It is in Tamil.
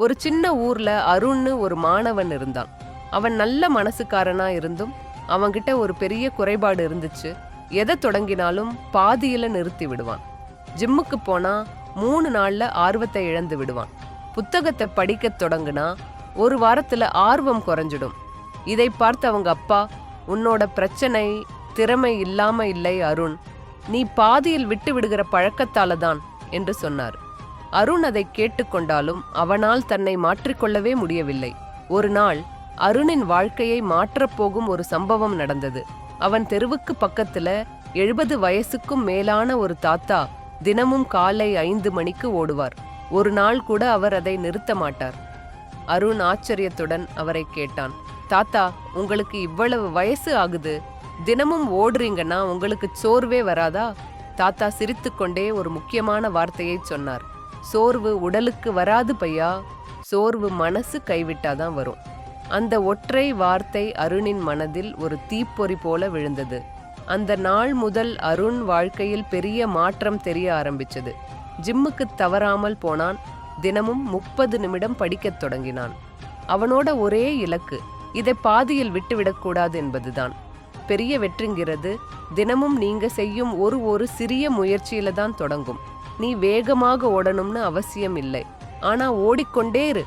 ஒரு சின்ன ஊர்ல அருண்னு ஒரு மாணவன் இருந்தான். அவன் நல்ல மனசுக்காரனா இருந்தும் அவன்கிட்ட ஒரு பெரிய குறைபாடு இருந்துச்சு. எதை தொடங்கினாலும் பாதியில நிறுத்தி விடுவான். ஜிம்முக்கு போனா 3 நாள்ல ஆர்வத்தை இழந்து விடுவான். புத்தகத்தை படிக்க தொடங்குனா ஒரு வாரத்துல ஆர்வம் குறைஞ்சிடும். இதை பார்த்து அவங்க அப்பா, உன்னோட பிரச்சனை திறமை இல்லாம இல்லை அருண், நீ பாதியில் விட்டு விடுகிற பழக்கத்தால தான் என்று சொன்னார். அருண் அதை கேட்டுக்கொண்டாலும் அவனால் தன்னை மாற்றிக்கொள்ளவே முடியவில்லை. ஒரு நாள் அருணின் வாழ்க்கையை மாற்றப்போகும் ஒரு சம்பவம் நடந்தது. அவன் தெருவுக்கு பக்கத்துல 70 வயசுக்கும் மேலான ஒரு தாத்தா தினமும் காலை 5 மணிக்கு ஓடுவார். ஒரு நாள் கூட அவர் அதை நிறுத்த மாட்டார். அருண் ஆச்சரியத்துடன் அவரை கேட்டான், தாத்தா, உங்களுக்கு இவ்வளவு வயசு ஆகுது, தினமும் ஓடுறீங்கன்னா உங்களுக்கு சோர்வே வராதா? தாத்தா சிரித்துக்கொண்டே ஒரு முக்கியமான வார்த்தையை சொன்னார். சோர்வு உடலுக்கு வராது பையா, சோர்வு மனசு கைவிட்டாதான் வரும். அந்த ஒற்றை வார்த்தை அருணின் மனதில் ஒரு தீப்பொறி போல விழுந்தது. அந்த நாள் முதல் அருண் வாழ்க்கையில் பெரிய மாற்றம் தெரிய ஆரம்பிச்சது. ஜிம்முக்கு தவறாமல் போனான். தினமும் 30 நிமிடம் படிக்கத் தொடங்கினான். அவனோட ஒரே இலக்கு, இதை பாதியில் விட்டுவிடக்கூடாது என்பதுதான். பெரிய வெற்றிங்கிறது தினமும் நீங்க செய்யும் ஒரு சிறிய முயற்சியில தான் தொடங்கும். நீ வேகமாக ஓடணும்னு அவசியம் இல்லை, ஆனா ஓடிக்கொண்டே இரு.